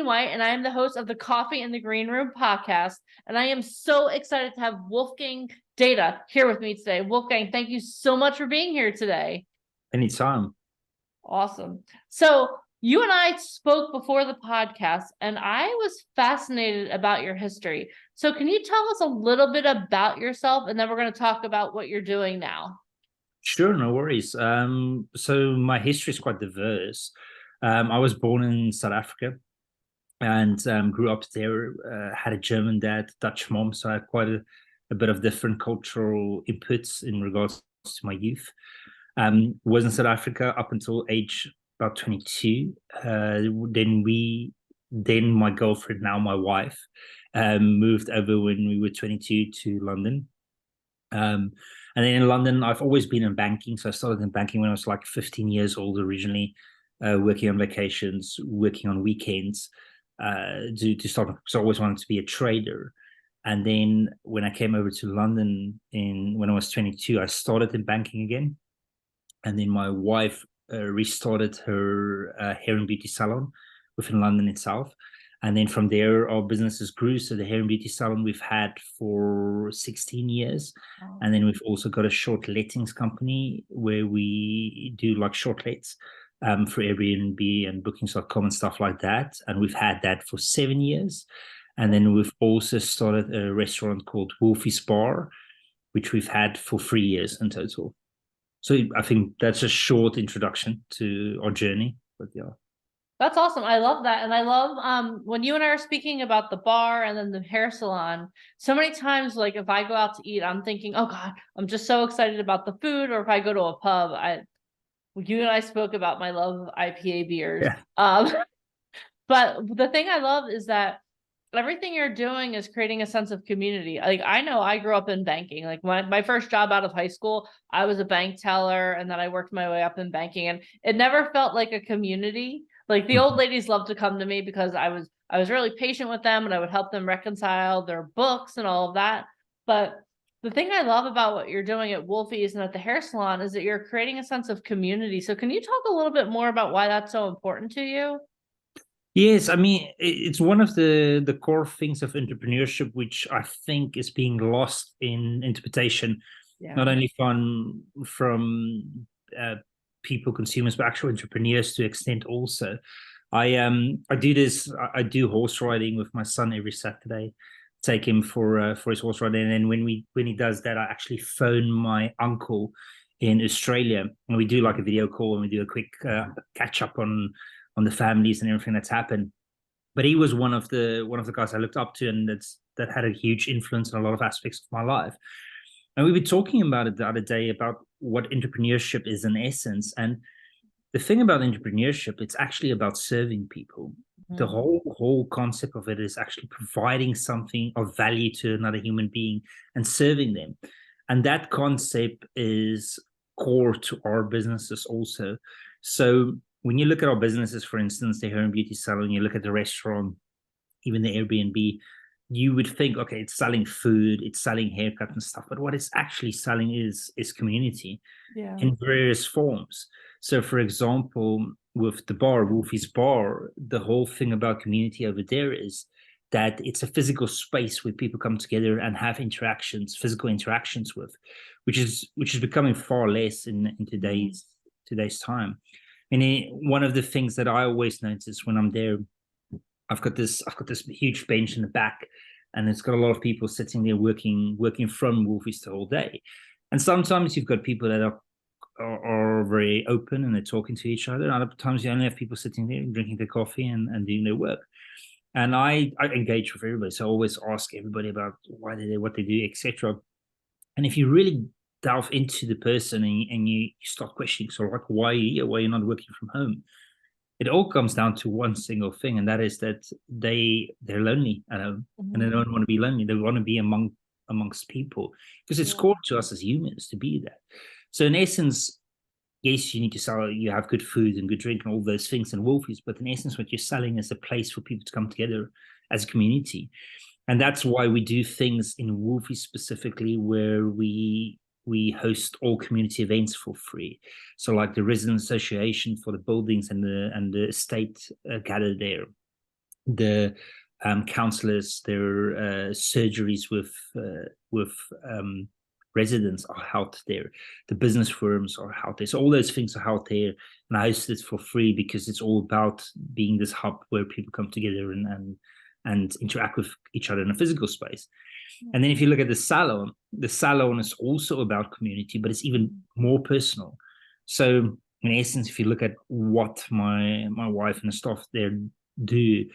White, and I am the host of the Coffee in the Greenroom podcast. And I am so excited to have Wolfgang Dette here with me today. Wolfgang, thank you so much for being here today. Anytime. Awesome. So you and I spoke before the podcast, and I was fascinated about your history. So can you tell us a little bit about yourself, and then we're going to talk about what you're doing now? Sure, no worries. So my history is quite diverse. I was born in South Africa and grew up there. Had a German dad, Dutch mom, so I had quite a bit of different cultural inputs in regards to my youth. Was in South Africa up until age about 22. Then my girlfriend, now my wife, moved over when we were 22 to London. And then in London, I've always been in banking. So I started in banking when I was like 15 years old originally, working on vacations, working on weekends, to start. So I always wanted to be a trader. And then when I came over to London when I was 22, I started in banking again. And then my wife restarted her hair and beauty salon within London itself. And then from there, our businesses grew. So the hair and beauty salon we've had for 16 years. Oh. And then we've also got a short lettings company where we do like short lets for Airbnb and bookings.com and stuff like that. And we've had that for 7 years. And then we've also started a restaurant called Wolfy's Bar, which we've had for 3 years in total. So I think that's a short introduction to our journey. But yeah. That's awesome. I love that. And I love when you and I are speaking about the bar and then the hair salon, so many times, like if I go out to eat, I'm thinking, oh God, I'm just so excited about the food. Or if I go to a pub, you and I spoke about my love of IPA beers. Yeah. But the thing I love is that everything you're doing is creating a sense of community. Like I know I grew up in banking. Like my first job out of high school, I was a bank teller, and then I worked my way up in banking, and it never felt like a community. Like the old ladies loved to come to me because I was really patient with them, and I would help them reconcile their books and all of that. But the thing I love about what you're doing at Wolfy's and at the hair salon is that you're creating a sense of community. So can you talk a little bit more about why that's so important to you? Yes, I mean, it's one of the core things of entrepreneurship, which I think is being lost in interpretation, not only from people, consumers, but actual entrepreneurs to extent also. I do this. I do horse riding with my son every Saturday. Take him for his horse riding, and then when he does that, I actually phone my uncle in Australia, and we do like a video call, and we do a quick catch up on the families and everything that's happened. But he was one of the guys I looked up to, and that had a huge influence on a lot of aspects of my life. And we were talking about it the other day about what entrepreneurship is in essence. And the thing about entrepreneurship, it's actually about serving people. Mm-hmm. The whole concept of it is actually providing something of value to another human being and serving them. And that concept is core to our businesses also. So when you look at our businesses, for instance, the hair and beauty salon, you look at the restaurant, even the Airbnb, you would think, okay, it's selling food, it's selling haircut and stuff. But what it's actually selling is community in various forms. So, for example, with the bar, Wolfy's Bar, the whole thing about community over there is that it's a physical space where people come together and have physical interactions with, which is becoming far less in today's time. And one of the things that I always notice when I'm there, I've got this huge bench in the back, and it's got a lot of people sitting there working from Wolfy's the whole day. And sometimes you've got people that are very open and they're talking to each other. And other times you only have people sitting there drinking their coffee and doing their work. And I engage with everybody, so I always ask everybody about why they do what they do, etc. And if you really delve into the person and you start questioning, so like, why are you here? Why are you not working from home? It all comes down to one single thing, and that is that they're lonely at home, and they don't want to be lonely. They want to be amongst people, because it's core to us as humans to be that. So in essence, yes, you need to sell, you have good food and good drink and all those things in Wolfy's, but in essence, what you're selling is a place for people to come together as a community. And that's why we do things in Wolfy's specifically, where we host all community events for free. So like the resident association for the buildings and the estate gather there. the counselors, their surgeries with residents are held there. The business firms are held there. So all those things are held there, and I host it for free because it's all about being this hub where people come together and interact with each other in a physical space. And then if you look at the salon is also about community, but it's even more personal. So in essence, if you look at what my wife and the staff there do,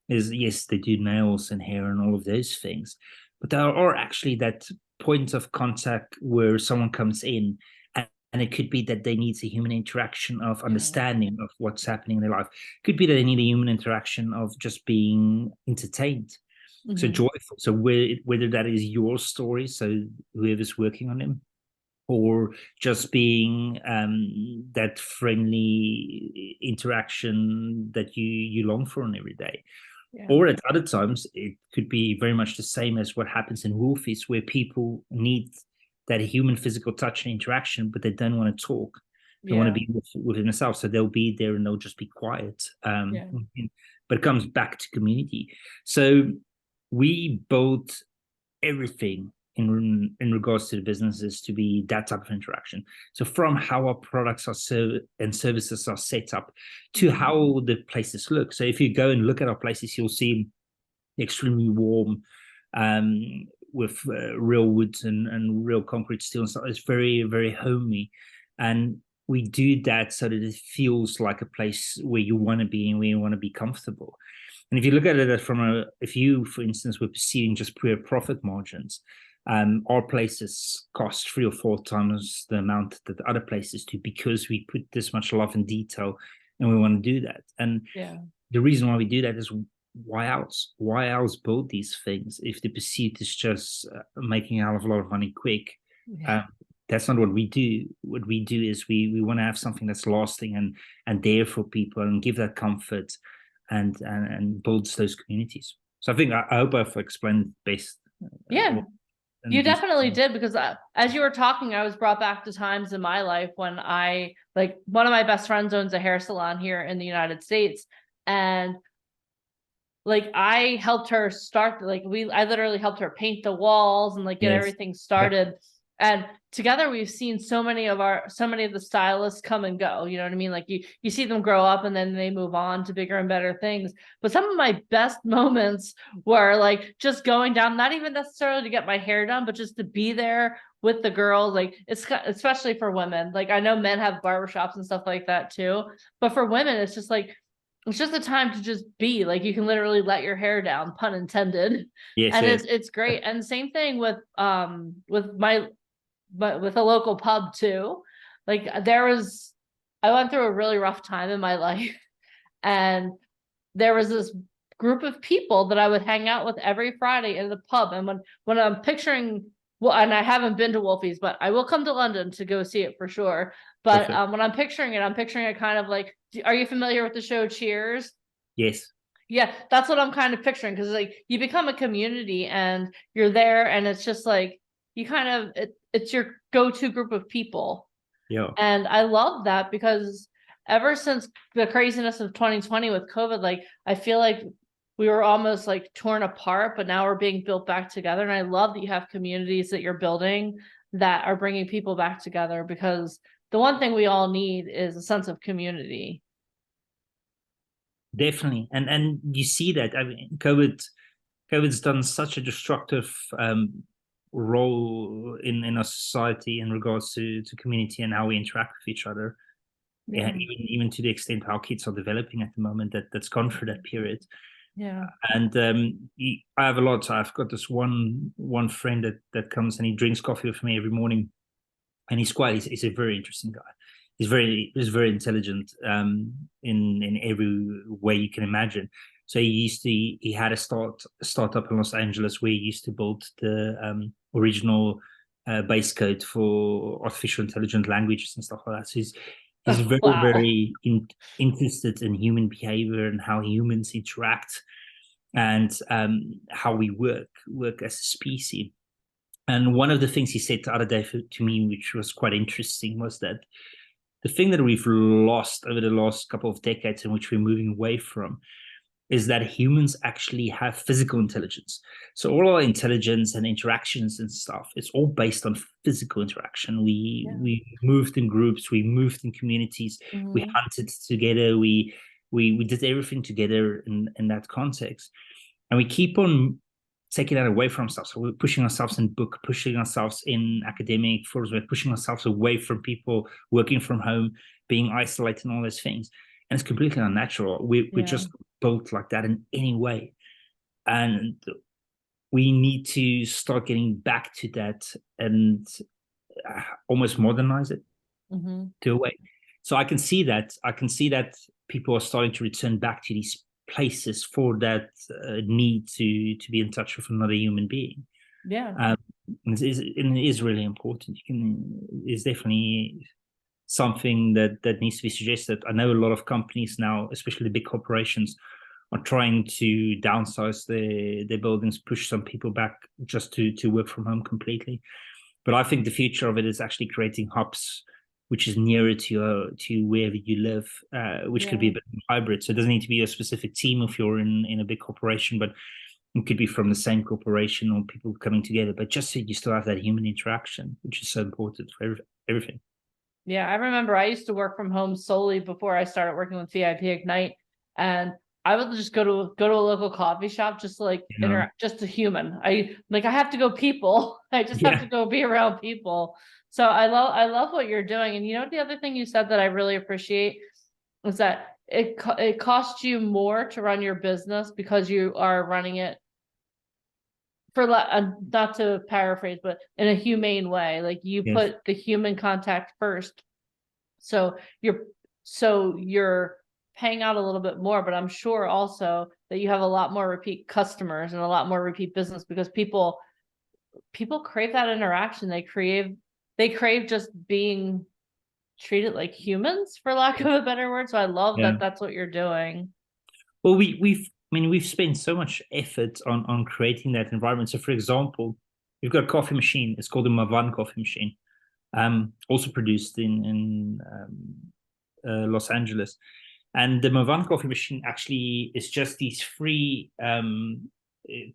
is yes, they do nails and hair and all of those things, but there are actually that point of contact where someone comes in, and it could be that they need a human interaction of understanding of what's happening in their life. It could be that they need a human interaction of just being entertained. So joyful. So whether that is your story, so whoever's working on them, or just being that friendly interaction that you long for on every day. Yeah. Or at other times, it could be very much the same as what happens in Wolfies, where people need that human physical touch and interaction, but they don't want to talk. They want to be with themselves. So they'll be there and they'll just be quiet. But it comes back to community. So we build everything in regards to the businesses to be that type of interaction. So from how our products are and services are set up to how the places look. So if you go and look at our places, you'll see extremely warm, with real woods and real concrete steel and stuff. It's very, very homey. And we do that so that it feels like a place where you want to be and where you want to be comfortable. And if you look at it from if you, for instance, were pursuing just pure profit margins, our places cost 3 or 4 times the amount that other places do, because we put this much love and detail, and we want to do that. And the reason why we do that is, why else? Why else build these things if the pursuit is just making a hell of a lot of money quick? That's not what we do. What we do is we want to have something that's lasting and there for people, and give that comfort and builds those communities. So I think I hope I've explained best. You definitely did, because as you were talking, I was brought back to times in my life when one of my best friends owns a hair salon here in the United States, and I helped her start, I literally helped her paint the walls and get everything started. And together we've seen so many of the stylists come and go, you know what I mean? You see them grow up and then they move on to bigger and better things. But some of my best moments were just going down, not even necessarily to get my hair done, but just to be there with the girls. It's especially for women. I know men have barbershops and stuff like that too, but for women, it's just it's just a time to just be you can literally let your hair down, pun intended. It's great. And same thing with with a local pub too. I went through a really rough time in my life, and there was this group of people that I would hang out with every Friday in the pub. And when I'm picturing, and I haven't been to Wolfy's, but I will come to London to go see it for sure. But when I'm picturing it kind of are you familiar with the show Cheers? Yes. Yeah, that's what I'm kind of picturing, because you become a community and you're there, and it's just you kind of it's your go-to group of people. And I love that, because ever since the craziness of 2020 with COVID, I feel like we were almost torn apart, but now we're being built back together. And I love that you have communities that you're building that are bringing people back together, because the one thing we all need is a sense of community. Definitely. And you see that. I mean, COVID's done such a destructive role in our society in regards to community and how we interact with each other. Even to the extent how kids are developing at the moment, that's gone through that period. And I have a lot. I've got this one friend that comes and he drinks coffee with me every morning, and he's a very interesting guy. He's very intelligent in every way you can imagine. So he had a startup in Los Angeles where he used to build the original base code for artificial intelligent languages and stuff like that. So he's very interested in human behavior and how humans interact, and how we work as a species. And one of the things he said the other day to me, which was quite interesting, was that the thing that we've lost over the last couple of decades, and which we're moving away from, is that humans actually have physical intelligence. So all our intelligence and interactions and stuff, it's all based on physical interaction. We moved in groups, we moved in communities, we hunted together, we did everything together in that context. And we keep on taking that away from ourselves. So we're pushing ourselves in book, pushing ourselves in academic forums, we're pushing ourselves away from people, working from home, being isolated and all those things. And it's completely unnatural. We're just built like that in any way. And we need to start getting back to that and almost modernize it to a way. So I can see that people are starting to return back to these places for that need to be in touch with another human being. It is really important. It's definitely something that needs to be suggested. I know a lot of companies now, especially the big corporations, are trying to downsize their buildings, push some people back just to work from home completely. But I think the future of it is actually creating hubs which is nearer to wherever you live, which could be a bit hybrid. So it doesn't need to be a specific team if you're in a big corporation, but it could be from the same corporation or people coming together. But just so you still have that human interaction, which is so important for everything. Yeah, I remember I used to work from home solely before I started working with VIP Ignite, and I would just go to a local coffee shop, just like just a human. I have to go people. I just have to go be around people. So I love what you're doing. And you know, the other thing you said that I really appreciate is that it costs you more to run your business because you are running it for not to paraphrase, but in a humane way. Like you put the human contact first. So you're paying out a little bit more, but I'm sure also that you have a lot more repeat customers and a lot more repeat business because people crave that interaction. They crave just being treated like humans, for lack of a better word. So I love that that's what you're doing. Well, we've spent so much effort on creating that environment. So, for example, we've got a coffee machine. It's called the Mavan coffee machine. Also produced in Los Angeles. And the Mavan coffee machine actually is just these three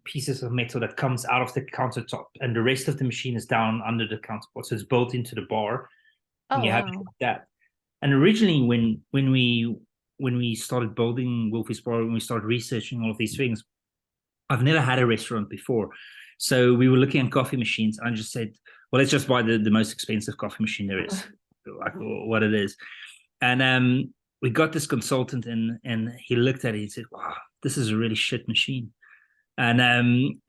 pieces of metal that comes out of the countertop, and the rest of the machine is down under the counterpart. So it's built into the bar. Oh, and you have it like that. And originally, when we started building Wolfy's Bar, when we started researching all of these things, I've never had a restaurant before. So we were looking at coffee machines, and I just said, well, let's just buy the most expensive coffee machine there is, like what it is. And we got this consultant and he looked at it and said, wow, this is a really shit machine. And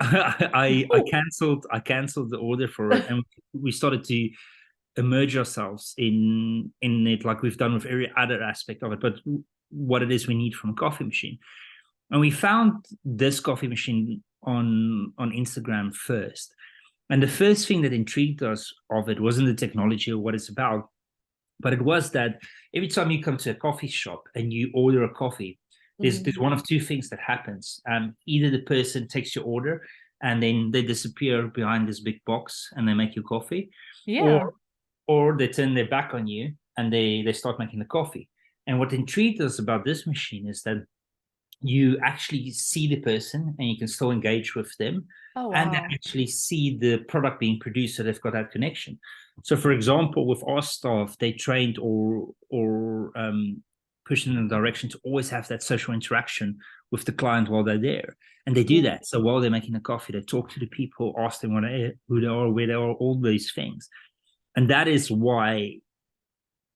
I canceled the order for it, and we started to immerse ourselves in it like we've done with every other aspect of it, but what it is we need from a coffee machine. And we found this coffee machine on Instagram first. And the first thing that intrigued us of it wasn't the technology or what it's about, but it was that every time you come to a coffee shop and you order a coffee, there's one of two things that happens. Either the person takes your order and then they disappear behind this big box and they make you coffee, or they turn their back on you and they start making the coffee. And what intrigued us about this machine is that you actually see the person and you can still engage with them. And they actually see the product being produced, so they've got that connection. So, for example, with our staff, they trained or pushed in the direction to always have that social interaction with the client while they're there. And they do that. So while they're making the coffee, they talk to the people, ask them who they are, where they are, all these things. And that is why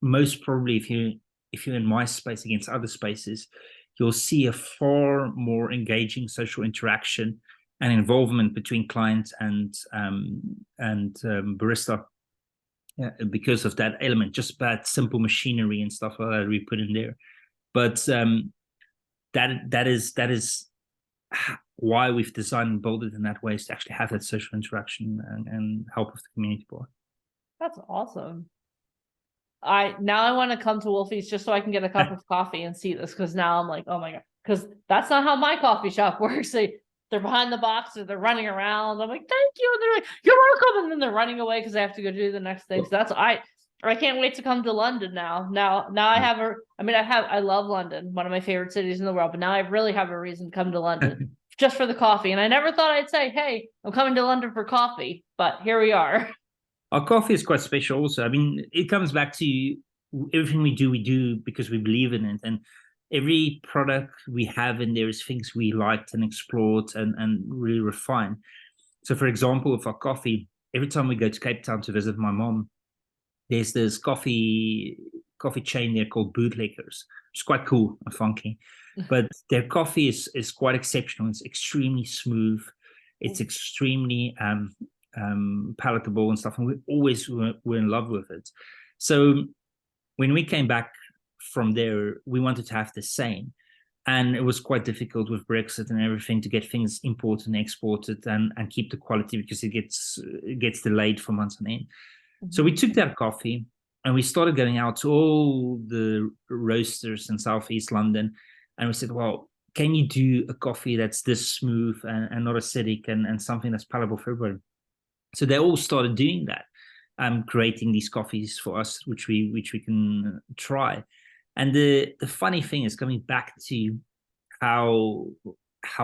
most probably if you're in my space against other spaces, you'll see a far more engaging social interaction and involvement between clients and barista, because of that element, just that simple machinery and stuff like that we put in there. But that is why we've designed and built it in that way, is to actually have that social interaction and help with the community board. That's awesome. I want to come to Wolfy's just so I can get a cup of coffee and see this, because now I'm like, oh my God, because that's not how my coffee shop works. They're behind the box or they're running around. I'm like, thank you. And they're like, you're welcome. And then they're running away because they have to go do the next thing. So I can't wait to come to London now. Now I have I love London, one of my favorite cities in the world, but now I really have a reason to come to London just for the coffee. And I never thought I'd say, hey, I'm coming to London for coffee, but here we are. Our coffee is quite special also. I mean, it comes back to everything we do because we believe in it. And every product we have in there is things we liked and explored and really refined. So for example, with our coffee, every time we go to Cape Town to visit my mom, there's this coffee chain there called Bootleggers, which is quite cool and funky. But their coffee is quite exceptional. It's extremely smooth. It's extremely palatable and stuff, and we always were in love with it. So when we came back from there, we wanted to have the same, and it was quite difficult with Brexit and everything to get things imported and exported and keep the quality, because it gets delayed for months on end. So we took that coffee and we started going out to all the roasters in Southeast London, and we said, well, can you do a coffee that's this smooth and not acidic and something that's palatable for everybody? So they all started doing that, creating these coffees for us, which we can try. And the funny thing is, coming back to how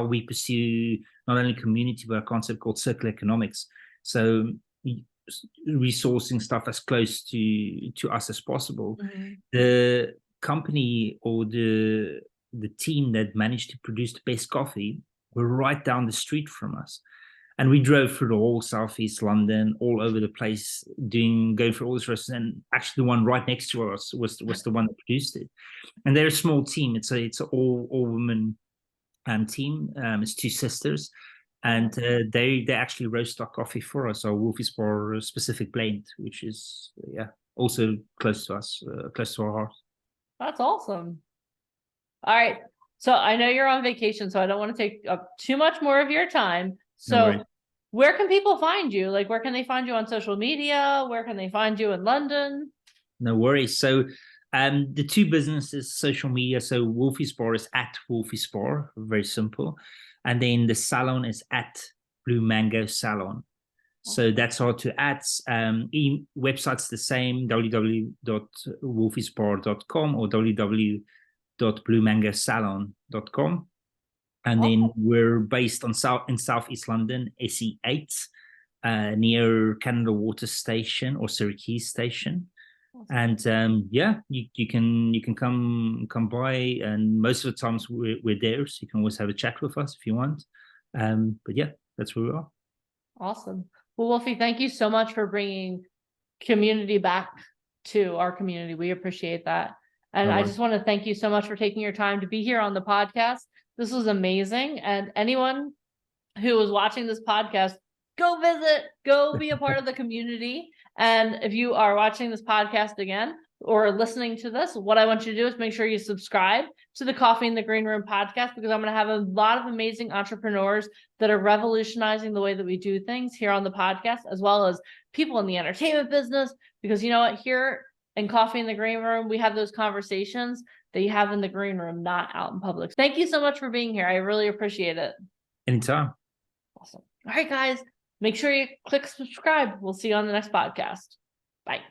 we pursue not only community, but a concept called circular economics. So resourcing stuff as close to us as possible. The company or the team that managed to produce the best coffee were right down the street from us. And we drove through the whole Southeast London, all over the place, going through all these restaurants. And actually, the one right next to us was the one that produced it. And they're a small team. It's an all woman team. It's two sisters, and they actually roast our coffee for us, our Wolfy Spar specific blend, which is also close to us, close to our heart. That's awesome. All right, so I know you're on vacation, so I don't want to take up too much more of your time. So where can people find you? Like, where can they find you on social media? Where can they find you in London? No worries. So the two businesses, social media. So Wolfy Spar is at Wolfy Spar, very simple. And then the salon is at Blue Mango Salon. So that's hard to add. Website's the same, www.wolfyspar.com or www.bluemangosalon.com. And then we're based in Southeast London, SE8, near Canada Water Station or Syracuse Station. And you can come by, and most of the times we're there, so you can always have a chat with us if you want. But yeah, that's where we are. Awesome. Well, Wolfy, thank you so much for bringing community back to our community. We appreciate that. And I just want to thank you so much for taking your time to be here on the podcast. This was amazing. And anyone who is watching this podcast, go visit, go be a part of the community. And if you are watching this podcast again or listening to this, what I want you to do is make sure you subscribe to the Coffee in the Green Room podcast, because I'm going to have a lot of amazing entrepreneurs that are revolutionizing the way that we do things here on the podcast, as well as people in the entertainment business. Because you know what, here in Coffee in the Green Room, we have those conversations that you have in the green room, not out in public. Thank you so much for being here. I really appreciate it. Anytime. Awesome. All right, guys, make sure you click subscribe. We'll see you on the next podcast. Bye.